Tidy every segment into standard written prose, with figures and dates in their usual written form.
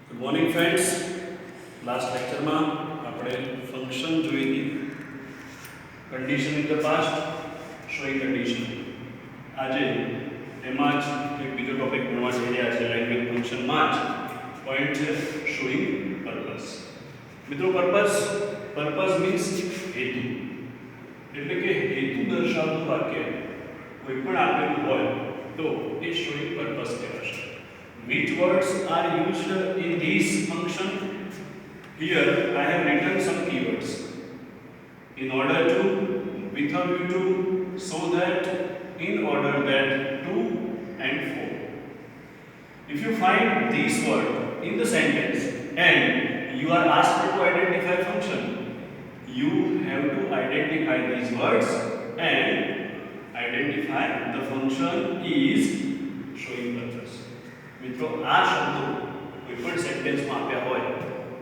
Good morning friends. Last લેક્ચરમાં આપણે function જોઈ હતી, condition in the past, showing condition. આજે એમાં જ એક બીજો ટોપિક ભણવા જઈ રહ્યા છે, લેંગ્વેજ ફંક્શનમાં જ પોઈન્ટ છે શોઈંગ પર્પસ. મિત્રો, પર્પસ મીન્સ હેતુ, એટલે કે હેતુ દર્શાવતું વાક્ય કોઈ પણ આપેલું હોય તો એ શોઈંગ પર્પસ કહેવાશે. Which words are used in this function? Here I have written some keywords. In order to, with a view to, so that, in order that, to, and for. If you find this word in the sentence and you are asked to identify function, you have to identify these words and identify the function is showing purpose. મિત્રો, આ શબ્દો કોઈ પણ સેન્ટેન્સમાં આપ્યા હોય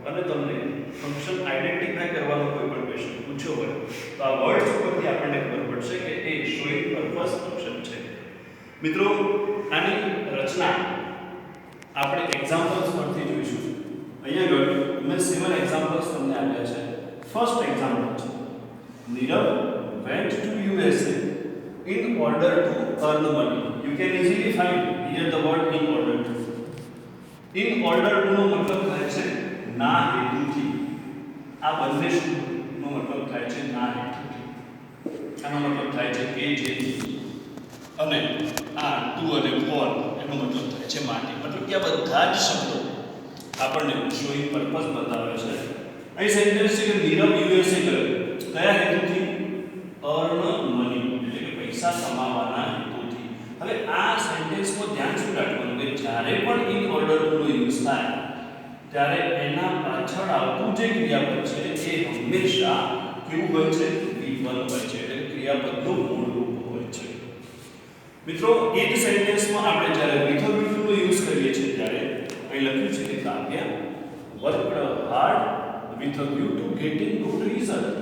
અને તમને function identify કરવાનો કોઈ પણ ક્વેશ્ચન પૂછ્યો હોય તો આ વર્ડ્સ ઉપરથી આપણને ખબર પડશે કે એ શોઈંગ પર્પસ ફંક્શન છે. મિત્રો, આની રચના આપણે એક્ઝામ્પલ્સ પરથી જોઈશું. અહીંયા આગળ મેં 7 એક્ઝામ્પલ્સ તમને આપ્યા છે. ફર્સ્ટ એક્ઝામ્પલ છે, Nirav went to USA in order to earn money. You can easily find here the word in order to. In order to નો મતલબ થાય છે ના હેતુથી. આ બંને શબ્દનો મતલબ થાય છે ના હેતુથી. આનો મતલબ થાય છે કે જેથી, અને આ ટુ અને ફોર એનો મતલબ થાય છે માટે. મતલબ કે આ બધા જ શબ્દો આપણને શોઈંગ પર્પસ બતાવે છે. અહીં સેન્ટેન્સ છે કે નીરવ યુએસએ ગયો. કયા હેતુથી? અર્ન મની, એટલે કે પૈસા કમાવાના હેતુથી. હવે આ સેન્ટેન્સમાં ધ્યાન શું રાખવાનું કે જ્યારે પણ ઇન ઓર્ડર નો યુઝ થાય ત્યારે એના પાછળ આવતું જે ક્રિયાપદ છે એ હંમેશા કેવું હોય છે? V1 હોય છે, એટલે ક્રિયાપદનું મૂળ રૂપ હોય છે. મિત્રો, એ જ સેન્ટેન્સમાં આપણે જ્યારે વિથ અ વ્યૂ ટુ નો યુઝ કરીએ છીએ ત્યારે અહીં લખ્યું છે કે Kavya worked hard with a view to getting good result.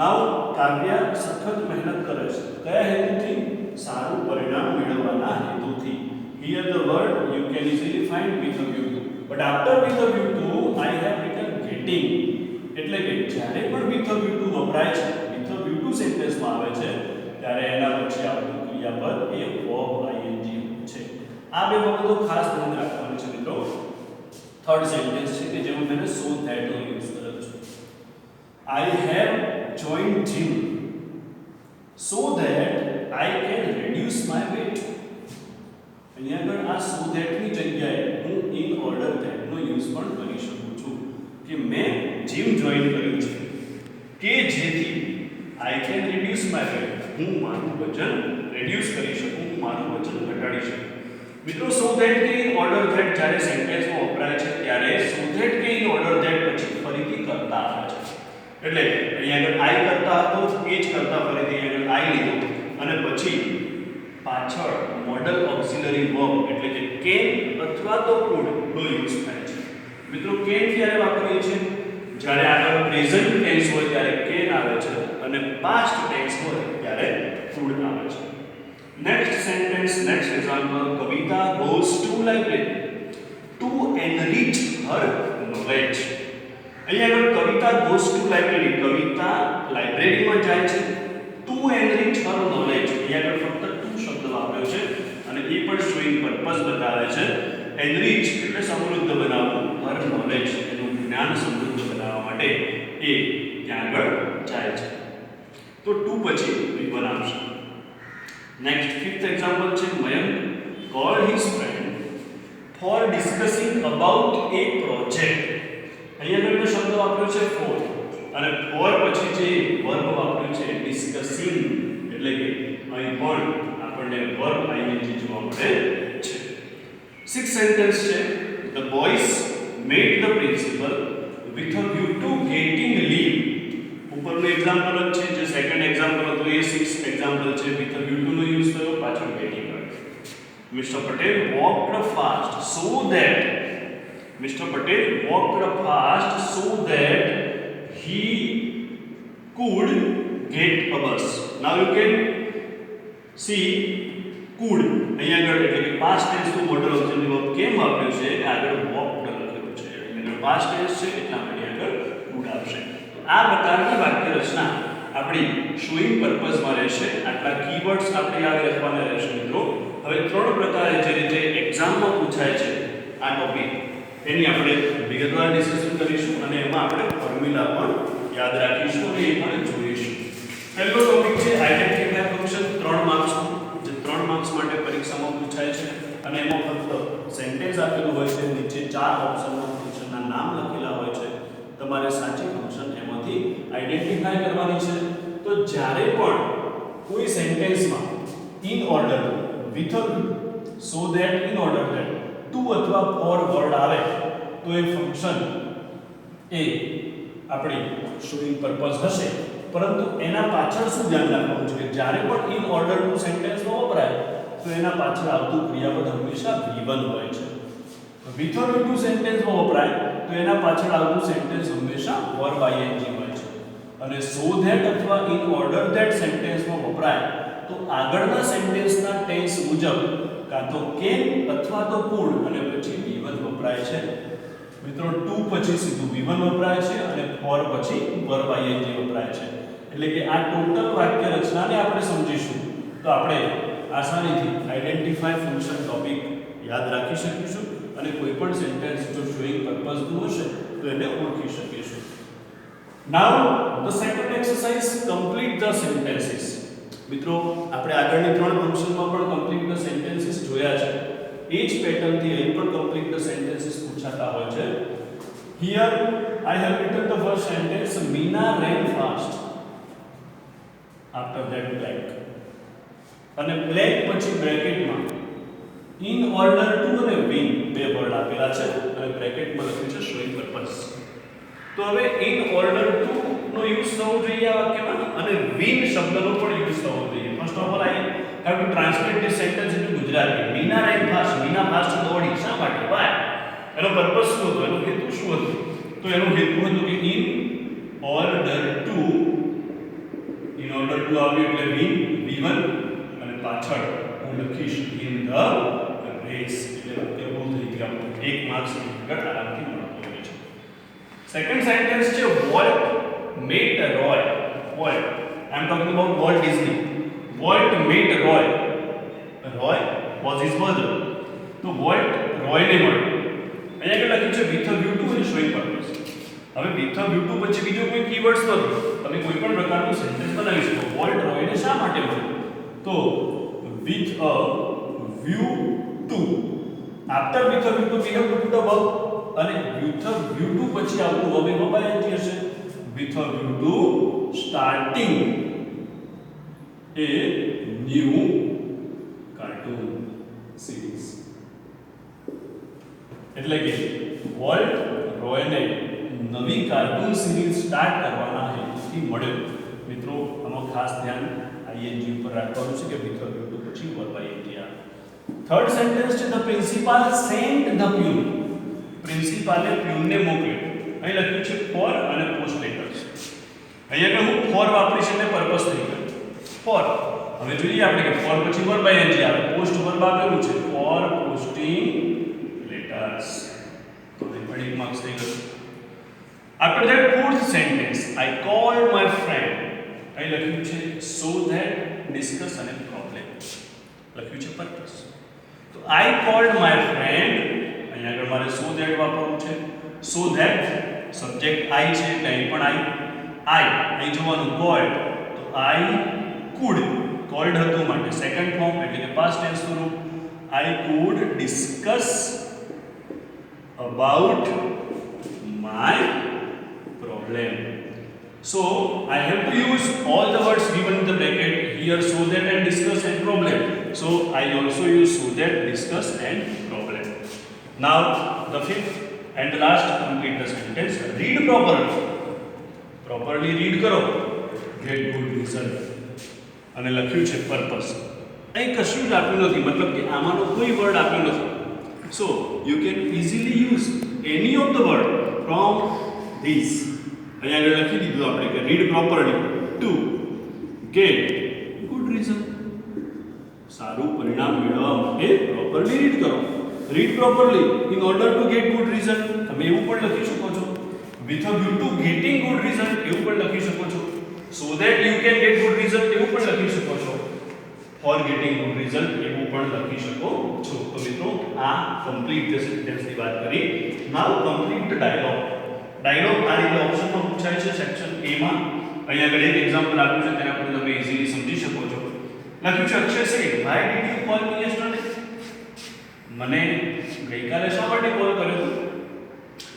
Now Kavya સખત મહેનત કરે છે. કયા હેતુથી? સારું પરિણામ મેળવવાના હેતુથી. Here the word you can easily find with a view to, but after with a view to I have written getting. એટલે કે જ્યારે પણ with a view to વપરાય છે, with a view to સેન્ટેન્સમાં આવે છે ત્યારે એના પછી આવતું ક્રિયાપદ એ verb ing છે. આ બે બાબતો ખાસ ધ્યાન રાખવાની છે મિત્રો. થર્ડ સેન્ટેન્સ છે કે જેમાં મેં so that નો યુઝ કર્યો છે. I have joined gym so that I can reduce my weight. અહીંયા આગળ આ so that ની જગ્યાએ હું in order that નો યુઝ પણ કરી શકું છું કે મેં જીમ જોઈન કર્યું છે કે જેથી I can reduce my weight, હું મારું વજન reduce કરી શકું, હું મારું વજન ઘટાડી શકું. મિત્રો, so that કે in order that જ્યારે સેન્ટેન્સમાં વપરાય છે ત્યારે so that કે in order that પછી ફરીથી કરતા આવે છે. એટલે અહીંયા આગળ I કરતા હતો, એ જ કરતા ફરીથી અહીંયા આગળ I લીધો અને પછી પાછળ મોડલ ઓક્સિલરી વર્બ એટલે કે કેન અથવા તો કુડ નો યુઝ થાય છે. મિત્રો, કેન ક્યારે વાપરીએ છીએ? જ્યારે આગળ પ્રેઝન્ટ ટેન્સ હોય ત્યારે કેન આવે છે અને પાસ્ટ ટેન્સ હોય ત્યારે કુડ આવે છે. Next sentence, next example, Kavita goes to library to enrich her knowledge. અહીંયા આગળ કવિતા goes to library, કવિતા લાઇબ્રેરીમાં જાય છે. to enrich her knowledge, અહીંયા આગળ ફક્ત to શબ્દ વાપર્યો છે અને એ પણ શોઈંગ પર્પસ બતાવે છે. enrich એટલે સમૃદ્ધ બનાવવું, her knowledge એનું જ્ઞાન સમૃદ્ધ બનાવવા માટે એ ત્યાં આગળ જાય છે. તો to પછી V1 આવશે. નેક્સ્ટ ફિફ્થ એક્ઝામ્પલ છે, Mayank called his friend for discussing about a project. અહીંયા આગળ શબ્દ વાપર્યો છે for અને for પછી જે વર્બ વાપર્યું છે discussing, એટલે કે અહીં પણ આપણને વર્બ ing જોવા મળે છે. સિક્સ્થ સેન્ટેન્સ છે, the boys met the principal with a view to getting leave. ઉપરનું એક્ઝામ્પલ જ છે, જે સેકન્ડ એક્ઝામ્પલ હતું એ સિક્સ્થ એક્ઝામ્પલ છે. with a view to નો યુઝ થયો, પાછળ getting આવ્યો. Mr. Patel walked fast so that he could get a bus. Now you can see could અહીંયા આગળ એટલે કે past tense નું મોડલ ઓક્સિલરી વર્બ કેમ વાપર્યું છે? આગળ walked લખ્યું છે. પાસ્ટ ટેન્સ છે એટલા માટે આગળ would આવશે. તો આ પ્રકારની વાક્ય રચના આપણી શોઈંગ પર્પઝમાં રહેશે. આટલા કીવર્ડ્સ આપણે યાદ રાખવાના રહેશે મિત્રો. હવે ત્રણ પ્રકારે જે રીતે એક્ઝામમાં પૂછાય છે આ ટોપિક એની આપણે વિગતવાર ડિસ્કશન કરીશું અને એમાં આપણે ફોર્મ્યુલા પણ યાદ રાખીશું અને એ પણ જોઈશું. પહેલો ટોપિક છે આઇડેન્ટિફાય ફંક્શન 3 માર્ક્સનું, જે 3 માર્ક્સ માટે પરીક્ષામાં પૂછાય છે અને એમાં ફક્ત સેન્ટેન્સ આપેલું હોય છે, નીચે 4 ઓપ્શનમાં ફંક્શનના નામ લખેલા હોય છે. તમારે સાચી ફંક્શન એમાંથી આઇડેન્ટિફાય કરવાની છે. તો જ્યારે પણ કોઈ સેન્ટેન્સમાં in order with so that in order that to અથવા ફોર વર્ડ આવે તો એ ફંક્શન એ આપણી શોઈંગ પર્પઝ હશે. પરંતુ એના પાછળ શું ધ્યાન રાખવાનું છે કે જ્યારે પણ ઇન ઓર્ડર ટુ સેન્ટેન્સમાં વપરાય તો એના પાછળ આવતું ક્રિયાપદ હંમેશા V1 હોય છે. વિથ ટુ સેન્ટેન્સમાં વપરાય તો એના પાછળ આવતું સેન્ટેન્સ હંમેશા વર્બ ing હોય છે. અને સો ધેટ અથવા ઇન ઓર્ડર ધેટ સેન્ટેન્સમાં વપરાય તો આગળના સેન્ટેન્સના ટેન્સ મુજબ કાં તો કેન અથવા તો કુડ અને પછી V1 વપરાય છે. મિત્રો ટુ પછી સીધું V1 વપરાય છે અને ફોર પછી વર્બ ing વપરાય છે. એટલે કે આ ટોટલ વાક્ય રચનાને આપણે સમજીશું તો આપણે આસાનીથી આઇડેન્ટિફાય ફંક્શન ટોપિક યાદ રાખી શકીશું અને કોઈ પણ સેન્ટેન્સ જો શોઈંગ પર્પઝનું હશે તો એને ઓળખી શકીશું. નાઉ the second exercise complete the sentences. મિત્રો આપણે આગળની 3 ફંક્શનમાં પણ કમ્પ્લીટ ધ સેન્ટેન્સીસ જોયા છે. એ જ પેટર્નથી અહીં પણ કમ્પ્લીટ ધ સેન્ટેન્સીસ પૂછાતા હોય છે. Here I have return the first sentence Meena rain fast. After that blank અને બ્લેન્ક પછી બ્રેકેટમાં ઇન ઓર્ડર ટુ અને વિન બે વર્ડ આપેલા છે અને બ્રેકેટમાં લખ્યું છે શોઈંગ પર્પઝ. તો હવે ઇન ઓર્ડર ટુ નો યુઝ થવો જોઈએ આ વાક્યમાં અને વિન શબ્દનો પણ યુઝ થવો જોઈએ. First of all I have to translate this sentence into Gujarati. Meena rain fast, Meena fast દોડી. શા માટે? વાય? એનો પર્પઝ શું હતો? એનો હેતુ શું હતો? તો એનો હેતુ હતો કે ઇન ઓર્ડર ટુ આવ્યું એટલે વિન V1 અને પાછળ હું લખીશ ઇન ધ રેસ એટલે વાક્ય પૂરું થઈ ગયું. 1 માર્ક્સ આગળ આરામથી મળતો હોય છે. સેકન્ડ સેન્ટેન્સ છે Walt met Roy. Walt I am talking about Walt Disney. Walt met Roy. Roy was his mother. તો વોલ્ટ રોયને મળ્યો. અહીંયા આગળ લખ્યું છે વિથ અ વ્યૂ ટુ અને શોઈંગ પર્પઝ. હવે વિથ અ વ્યૂ ટુ પછી બીજો કોઈ કીવર્ડ્સ નથી. તમે કોઈ પણ પ્રકારનું સેન્ટેન્સ બનાવી શકો. વોલ્ટ રોયને શા માટે મળ્યો? તો with a view two. After with a view two we have to put a verb અને વિથ અ વ્યૂ ટુ પછી આવતું વર્બ એ વર્બ ing હશે. With a view two starting A new cartoon series. એટલે કે volt રોયને નવી cartoon series start કરવાના હેતુથી મળ્યો. મિત્રો આમાં ખાસ ધ્યાન ing ઉપર રાખવાનું છે કે વિથ અ વ્યૂ ટુ પછી વર્બ ing આવે. થર્ડ સેન્ટેન્સ છે the principal sent the peon. પ્રિન્સિપાલે પ્યુનને મોકલ્યો. અહીં લખ્યું છે ફોર અને પોસ્ટ લેટર્સ. અહીંયા આગળ હું ફોર વાપરીશ એટલે પર્પસ થઈ ગયો. ફોર. હવે જોઈએ આપણે કે ફોર પછી વર્બ ing આવે. પોસ્ટ વર્બ આપેલું છે ફોર પોસ્ટિંગ લેટર્સ. તો એ પણ 1 માર્ક્સ થઈ ગયો. After that fourth sentence, I called my friend. અહીં લખ્યું છે so that discuss અને problem. લખ્યું છે purpose. તો I called my friend. અહીંયા આગળ મારે so that વાપરવું છે. So that subject I છે એટલે અહીં પણ I અહીં જોવાનું called. તો I could called હતું માટે સેકન્ડ ફોર્મ એટલે કે past tense સ્વરૂપ. I could discuss about my problem. So I have to use all the words given in the bracket here, so that and discuss and problem. So I also use so that, discuss and problem. Now the fifth and the last, complete the sentence. Read properly. Properly read karo. Get good result. અને લખ્યું છે purpose. અહીં કશું જ આપ્યું નથી, મતલબ કે આમાંનો કોઈ વર્ડ આપ્યો નથી. So you can easily use any of the word from these. અહીંયા આગળ લખી દીધું આપણે કે read properly two get good reason. સારું પરિણામ મેળવવા માટે પ્રોપરલી રીડ કરો. Read properly in order two get good reason. તમે તમે એવું પણ લખી શકો છો with a view to getting good result એવું પણ લખી શકો છો so that you can get good result એવું પણ લખી શકો છો for getting good result એવું પણ લખી શકો છો તો મિત્રો આ કમ્પ્લીટ જે સેન્ટેન્સ ની વાત કરી now complete the dialogue આ રીતે ઓપ્શનમાં પૂછાય છે સેક્શન A માં અહીંયા આગળ એક એક્ઝામ્પલ આપ્યું છે તેના પરથી તમે ઈઝીલી સમજી શકો છો લખ્યું છે અક્ષય સે why did you call me yesterday મને ગઈકાલે શા માટે કોલ કર્યો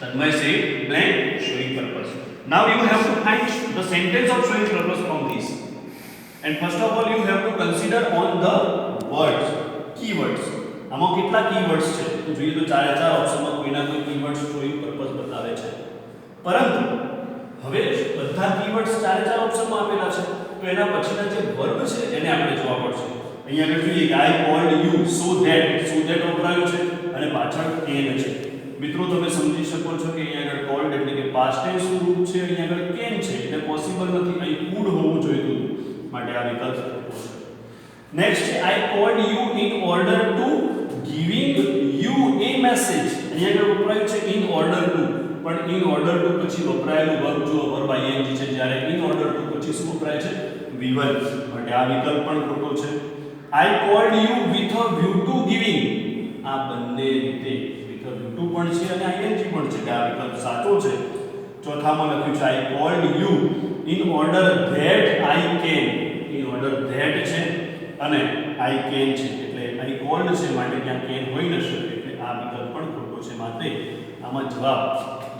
તન્મય સે blank showing purpose now you have to find the sentence of showing purpose from this and first of all you have to consider on the words keywords આમાં કેટલા keywords છે તો જોઈએ તો ચારે ચાર ઓપ્શનમાં કોઈના કોઈ keywords showing purpose બતાવે છે પરંતુ હવે બધા keywords ચારે ચાર ઓપ્શનમાં આપેલા છે તો એના પછીના જે વર્બ છે એને આપણે જોવા પડશે અહીંયા આગળ જોઈએ કે I called you so that વપરાયું છે અને પાછળ can છે મિત્રો તમે સમજી શકો છો કે અહીંયા આગળ called એટલે કે past tense નું રૂપ છે અહીંયા આગળ can છે એટલે પોસિબલ નથી અહીં could હોવું જોઈએ માટે આ વિકલ્પ ખોટો છે next I called you in order to giving you a message અહીંયા આગળ વપરાયું છે in order to પણ in order to પછી વપરાયેલું વર્બ જો વર્બ ing છે જ્યારે in order to પછી શું વપરાય છે v1 માટે આ વિકલ્પ પણ ખોટો છે I called you with a view to giving આ બંને રીતે with a view to પણ છે અને ing પણ છે આ વિકલ્પ સાચો છે ચોથામાં લખ્યું છે I called you in order that I can in order that છે અને I can છે એટલે અહીં called છે માટે ત્યાં can હોઈ ન શકે એટલે આ વિકલ્પ પણ ખોટો છે માટે આમાં જવાબ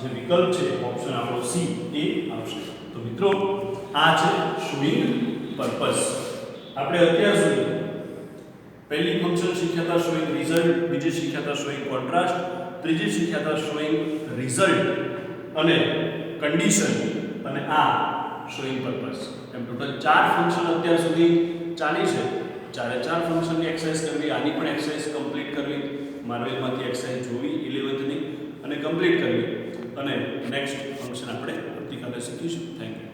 જે વિકલ્પ છે ઓપ્શન આપણો સી એ આવશે તો મિત્રો આ છે showing purpose આપણે અત્યાર સુધી પહેલી ફંક્શન શીખ્યા હતા showing result બીજી શીખ્યા હતા showing contrast ત્રીજી શીખ્યા હતા showing result અને condition અને આ showing purpose એમ ટોટલ ચાર ફંક્શન અત્યાર સુધી ચાલી છે ચારે ચાર ફંક્શનની એક્સરસાઇઝ કરવી આની પણ એક્સરસાઇઝ કમ્પ્લીટ કરવી માર્વેલમાંથી એક્સરસાઇઝ જોવી 11th ની અને કમ્પ્લીટ કરવી અને નેક્સ્ટ ફંક્શન આપણે આવતીકાલે શીખીશું થેન્ક યુ